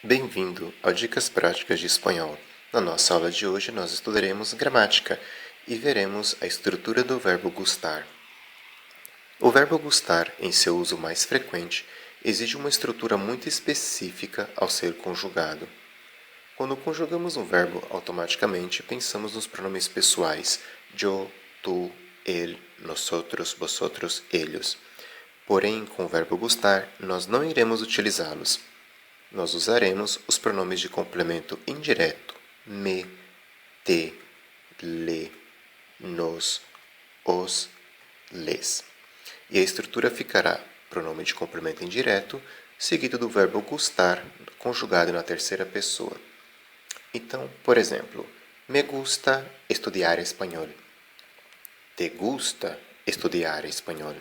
Bem-vindo ao Dicas Práticas de Espanhol. Na nossa aula de hoje, nós estudaremos gramática e veremos a estrutura do verbo gustar. O verbo gustar, em seu uso mais frequente, exige uma estrutura muito específica ao ser conjugado. Quando conjugamos um verbo, automaticamente pensamos nos pronomes pessoais yo, tu, él, nosotros, vosotros, ellos. Porém, com o verbo gustar, nós não iremos utilizá-los. Nós usaremos os pronomes de complemento indireto me, te, le, nos, os, les. E a estrutura ficará pronome de complemento indireto, seguido do verbo gustar, conjugado na terceira pessoa. Então, por exemplo, me gusta estudiar espanhol. Te gusta estudiar espanhol.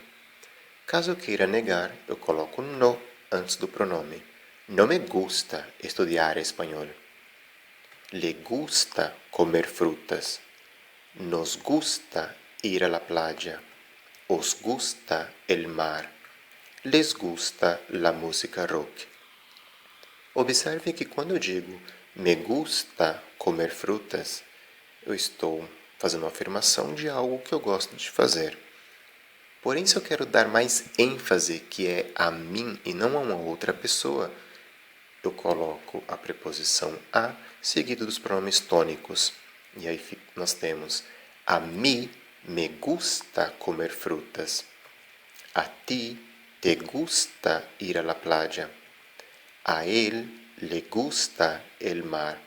Caso eu queira negar, eu coloco no antes do pronome. No me gusta estudiar espanhol. Le gusta comer frutas. Nos gusta ir a la playa. Os gusta el mar. Les gusta la música rock. Observe que quando eu digo me gusta comer frutas, eu estou fazendo uma afirmação de algo que eu gosto de fazer. Porém, se eu quero dar mais ênfase, que é a mim e não a uma outra pessoa, eu coloco a preposição a seguido dos pronomes tônicos. E aí nós temos a mí me gusta comer frutas. A ti te gusta ir a la playa. A él le gusta el mar.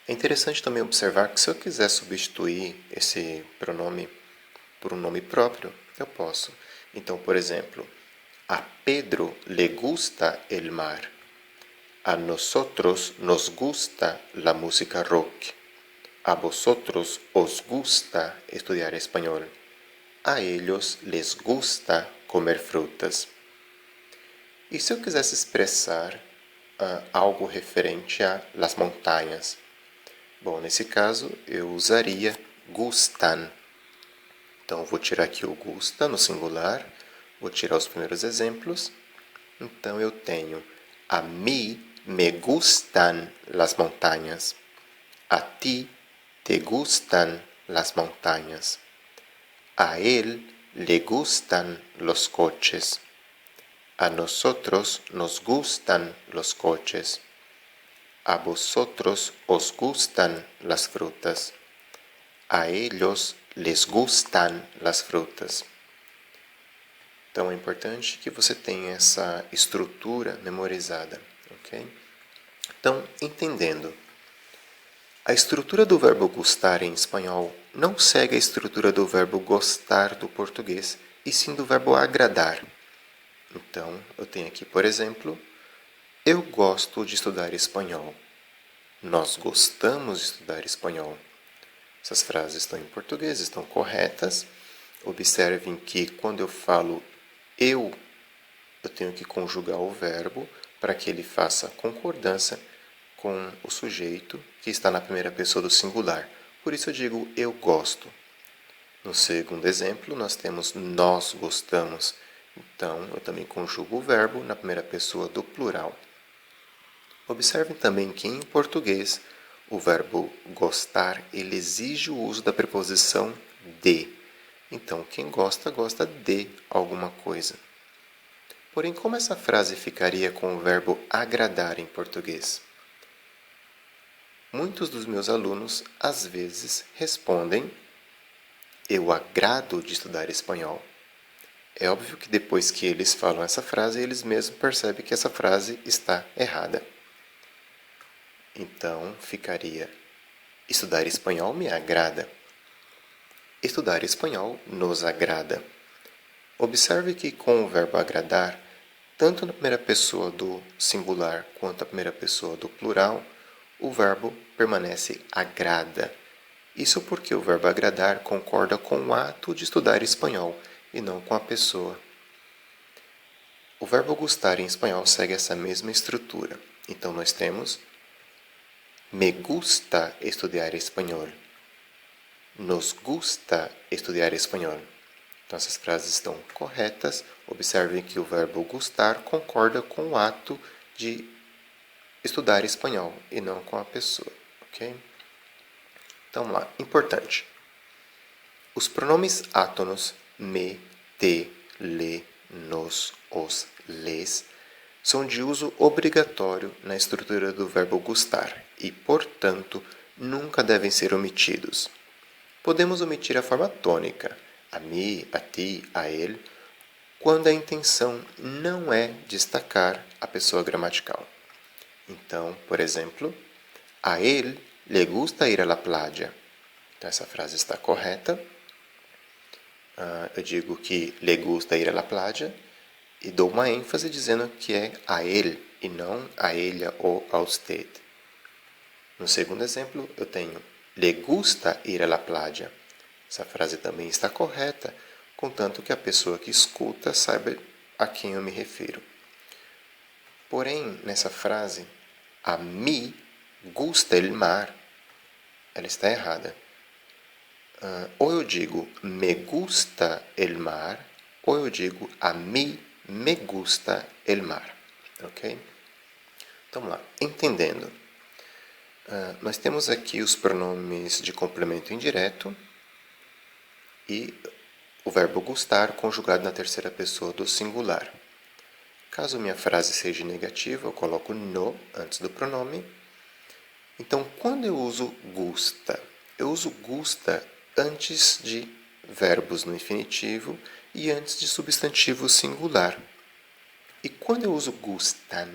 É interessante também observar que se eu quiser substituir esse pronome por um nome próprio, eu posso. Então, por exemplo, a Pedro le gusta el mar. A nosotros nos gusta la música rock. A vosotros os gusta estudiar español. A ellos les gusta comer frutas. E se eu quisesse expressar algo referente a las montanhas? Bom, nesse caso eu usaria gustan. Então, vou tirar aqui o gusta no singular, vou tirar os primeiros exemplos. Então, eu tenho a mí me gustan las montañas. A ti te gustan las montañas. A él le gustan los coches. A nosotros nos gustan los coches. A vosotros os gustan las frutas. A ellos les gustan las frutas. Então é importante que você tenha essa estrutura memorizada, ok? Então, entendendo, a estrutura do verbo gustar em espanhol não segue a estrutura do verbo gostar do português, e sim do verbo agradar. Então, eu tenho aqui, por exemplo, eu gosto de estudar espanhol. Nós gostamos de estudar espanhol. Essas frases estão em português, estão corretas. Observem que quando eu falo eu tenho que conjugar o verbo para que ele faça concordância com o sujeito que está na primeira pessoa do singular. Por isso eu digo eu gosto. No segundo exemplo, nós temos nós gostamos. Então, eu também conjugo o verbo na primeira pessoa do plural. Observem também que em português o verbo gostar ele exige o uso da preposição de. Então, quem gosta, gosta de alguma coisa. Porém, como essa frase ficaria com o verbo agradar em português? Muitos dos meus alunos, às vezes, respondem eu agrado de estudar espanhol. É óbvio que depois que eles falam essa frase, eles mesmos percebem que essa frase está errada. Então, ficaria estudar espanhol me agrada. Estudar espanhol nos agrada. Observe que com o verbo agradar, tanto na primeira pessoa do singular quanto na primeira pessoa do plural, o verbo permanece agrada. Isso porque o verbo agradar concorda com o ato de estudar espanhol e não com a pessoa. O verbo gustar em espanhol segue essa mesma estrutura. Então, nós temos me gusta estudiar espanhol. Nos gusta estudiar espanhol. Então, essas frases estão corretas. Observem que o verbo gustar concorda com o ato de estudar espanhol e não com a pessoa, ok? Então, vamos lá. Importante. Os pronomes átonos me, te, le, nos, os, les são de uso obrigatório na estrutura do verbo gustar e, portanto, nunca devem ser omitidos. Podemos omitir a forma tônica, a mim, a ti, a ele, quando a intenção não é destacar a pessoa gramatical. Então, por exemplo, a ele le gusta ir a la playa. Então, essa frase está correta. Eu digo que le gusta ir a la playa e dou uma ênfase dizendo que é a ele e não a ella ou a usted. No segundo exemplo, eu tenho le gusta ir a la playa. Essa frase também está correta, contanto que a pessoa que escuta saiba a quem eu me refiro. Porém, nessa frase, a mí gusta el mar, ela está errada. Ou eu digo me gusta el mar, ou eu digo a mí me gusta el mar. Ok? Então, vamos lá. Entendendo. Nós temos aqui os pronomes de complemento indireto e o verbo gustar conjugado na terceira pessoa do singular. Caso minha frase seja negativa, eu coloco no antes do pronome. Então, quando eu uso gusta, eu uso gusta antes de verbos no infinitivo e antes de substantivo singular. E quando eu uso gustan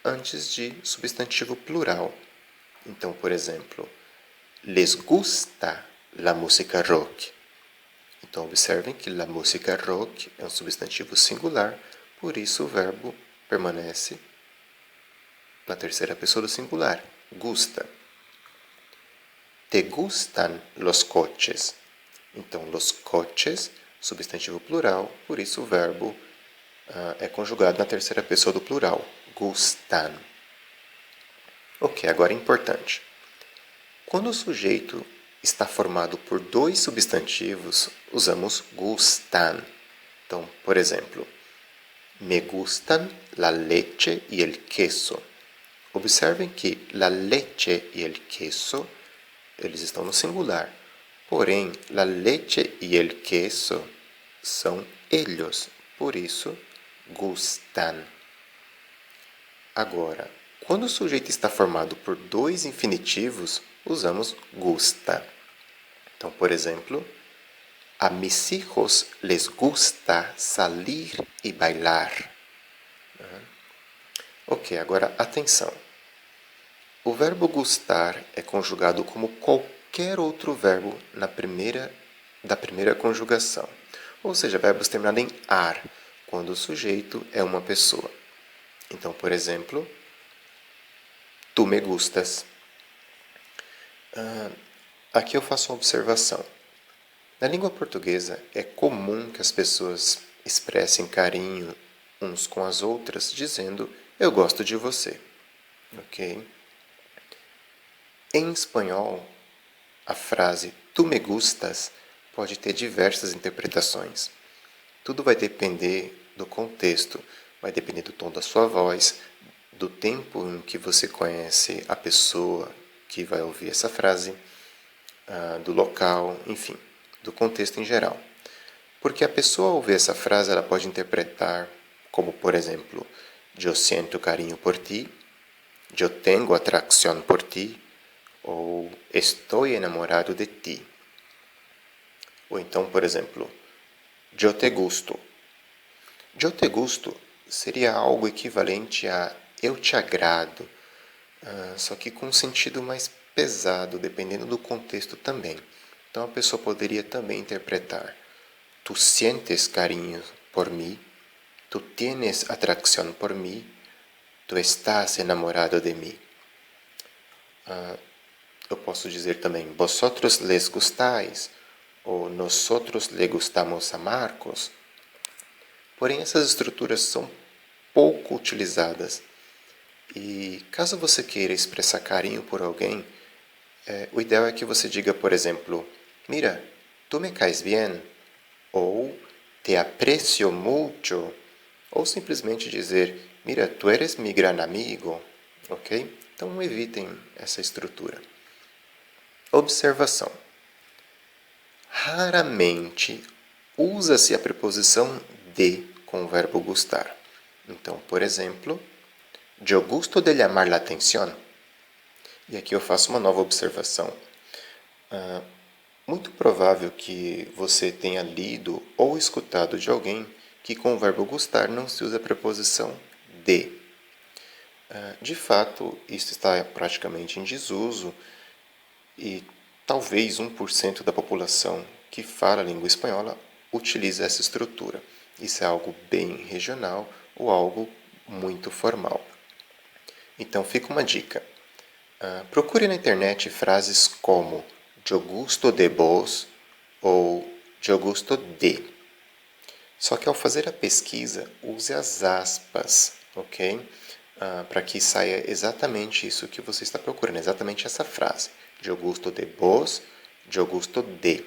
antes de substantivo plural. Então, por exemplo, les gusta la música rock. Então, observem que la música rock é um substantivo singular, por isso o verbo permanece na terceira pessoa do singular, gusta. Te gustan los coches? Então, los coches, substantivo plural, por isso o verbo é conjugado na terceira pessoa do plural, gustan. Ok, agora importante. Quando o sujeito está formado por dois substantivos, usamos gustan. Então, por exemplo, me gustan la leche y el queso. Observem que la leche y el queso, eles estão no singular. Porém, la leche y el queso são ellos. Por isso, gustan. Agora, quando o sujeito está formado por dois infinitivos, usamos gusta. Então, por exemplo, a mis hijos les gusta salir y bailar. Ok, agora atenção. O verbo gustar é conjugado como qualquer outro verbo da primeira conjugação. Ou seja, verbos terminados em ar, quando o sujeito é uma pessoa. Então, por exemplo, tu me gustas. Aqui eu faço uma observação. Na língua portuguesa, é comum que as pessoas expressem carinho uns com as outras, dizendo eu gosto de você. Ok? Em espanhol, a frase tu me gustas pode ter diversas interpretações. Tudo vai depender do contexto, vai depender do tom da sua voz, do tempo em que você conhece a pessoa que vai ouvir essa frase, do local, enfim, do contexto em geral. Porque a pessoa ao ouvir essa frase, ela pode interpretar como, por exemplo, eu siento carinho por ti, eu tenho atracción por ti, ou estou enamorado de ti. Ou então, por exemplo, eu te gusto. Eu te gusto seria algo equivalente a eu te agrado, só que com um sentido mais pesado, dependendo do contexto também. Então a pessoa poderia também interpretar: tu sientes carinho por mim, tu tienes atracción por mim, tu estás enamorado de mim. Eu posso dizer também: vosotros les gustáis, ou nosotros le gustamos a Marcos. Porém, essas estruturas são pouco utilizadas. E caso você queira expressar carinho por alguém, o ideal é que você diga, por exemplo, mira, tu me caes bien, ou te aprecio mucho, ou simplesmente dizer, Mira, tu eres mi gran amigo, ok? Então evitem essa estrutura. Observação. Raramente usa-se a preposição de com o verbo gustar. Então, por exemplo, yo gusto de llamar la atención. E aqui eu faço uma nova observação. Muito provável que você tenha lido ou escutado de alguém que com o verbo gustar não se usa a preposição de. De fato, isso está praticamente em desuso e talvez 1% da população que fala a língua espanhola utiliza essa estrutura. Isso é algo bem regional ou algo muito formal. Então fica uma dica. Procure na internet frases como yo gusto de vos ou yo gusto de. Só que ao fazer a pesquisa, use as aspas, ok? Para que saia exatamente isso que você está procurando, exatamente essa frase. Yo gusto de vos, yo gusto de.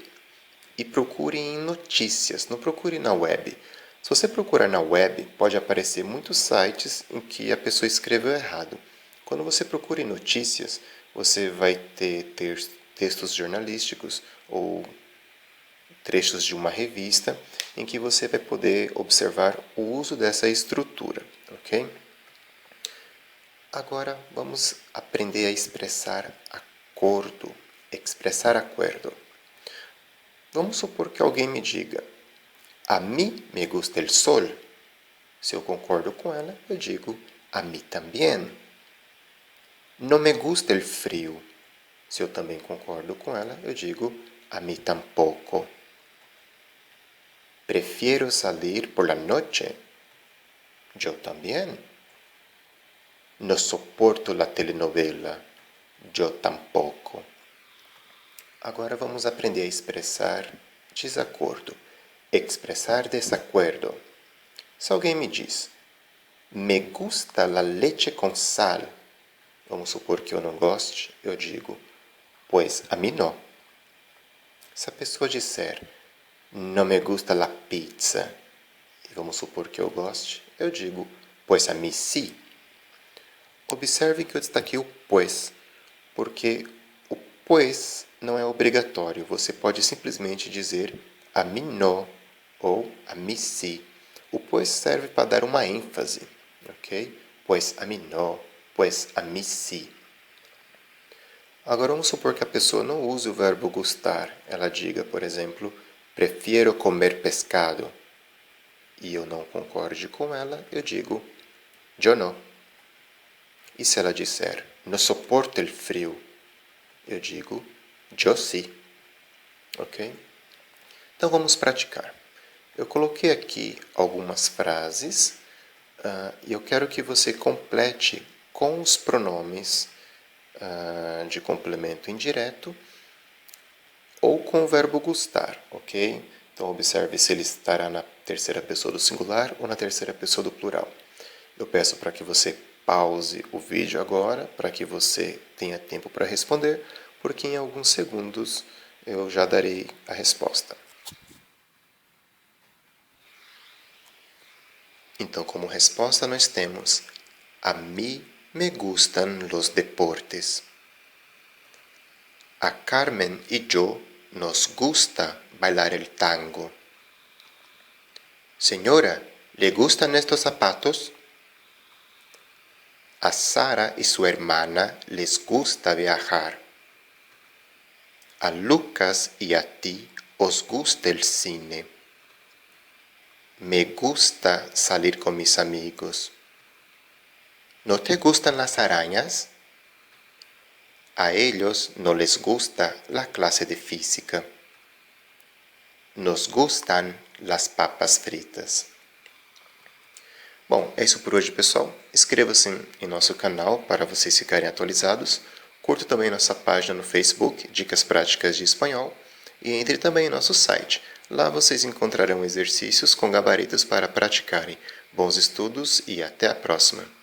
E procure em notícias, não procure na web. Se você procurar na web, pode aparecer muitos sites em que a pessoa escreveu errado. Quando você procura em notícias, você vai ter textos jornalísticos ou trechos de uma revista em que você vai poder observar o uso dessa estrutura, ok? Agora vamos aprender a expressar acordo, expressar acordo. Vamos supor que alguém me diga, a mí me gusta el sol. Se eu concordo com ela, eu digo, a mí también. No me gusta el frío. Se eu também concordo com ela, eu digo, a mí tampoco. Prefiero salir por la noche. Yo también. No soporto la telenovela. Yo tampoco. Agora vamos aprender a expressar desacordo. Expressar desacuerdo. Se alguém me diz, me gusta la leche con sal. Vamos supor que eu não goste, eu digo, pues a mí no. Se a pessoa disser, no me gusta la pizza, e vamos supor que eu goste, eu digo, pues a mí sí. Observe que eu destaquei o pues, porque o pues não é obrigatório. Você pode simplesmente dizer a mí no ou a mí sí. O pues serve para dar uma ênfase, ok? Pues a mí no, pues a mí sí. Agora vamos supor que a pessoa não use o verbo gustar. Ela diga, por exemplo, prefiero comer pescado. E eu não concorde com ela, eu digo, yo no. E se ela disser, no soporto el frío, eu digo, yo sí. Ok? Então vamos praticar. Eu coloquei aqui algumas frases e eu quero que você complete com os pronomes de complemento indireto ou com o verbo gustar, ok? Então observe se ele estará na terceira pessoa do singular ou na terceira pessoa do plural. Eu peço para que você pause o vídeo agora, para que você tenha tempo para responder, porque em alguns segundos eu já darei a resposta. Então, como resposta, nós temos a mí me gustan los deportes. A Carmen y yo nos gusta bailar el tango. Señora, ¿le gustan estos zapatos? A Sara y su hermana les gusta viajar. A Lucas y a ti os gusta el cine. Me gusta salir con mis amigos. ¿No te gustan las arañas? A ellos no les gusta la clase de física. Nos gustan las papas fritas. Bom, é isso por hoje, pessoal. Inscreva-se em nosso canal para vocês ficarem atualizados. Curta também nossa página no Facebook, Dicas Práticas de Espanhol. E entre também em nosso site. Lá vocês encontrarão exercícios com gabaritos para praticarem. Bons estudos e até a próxima!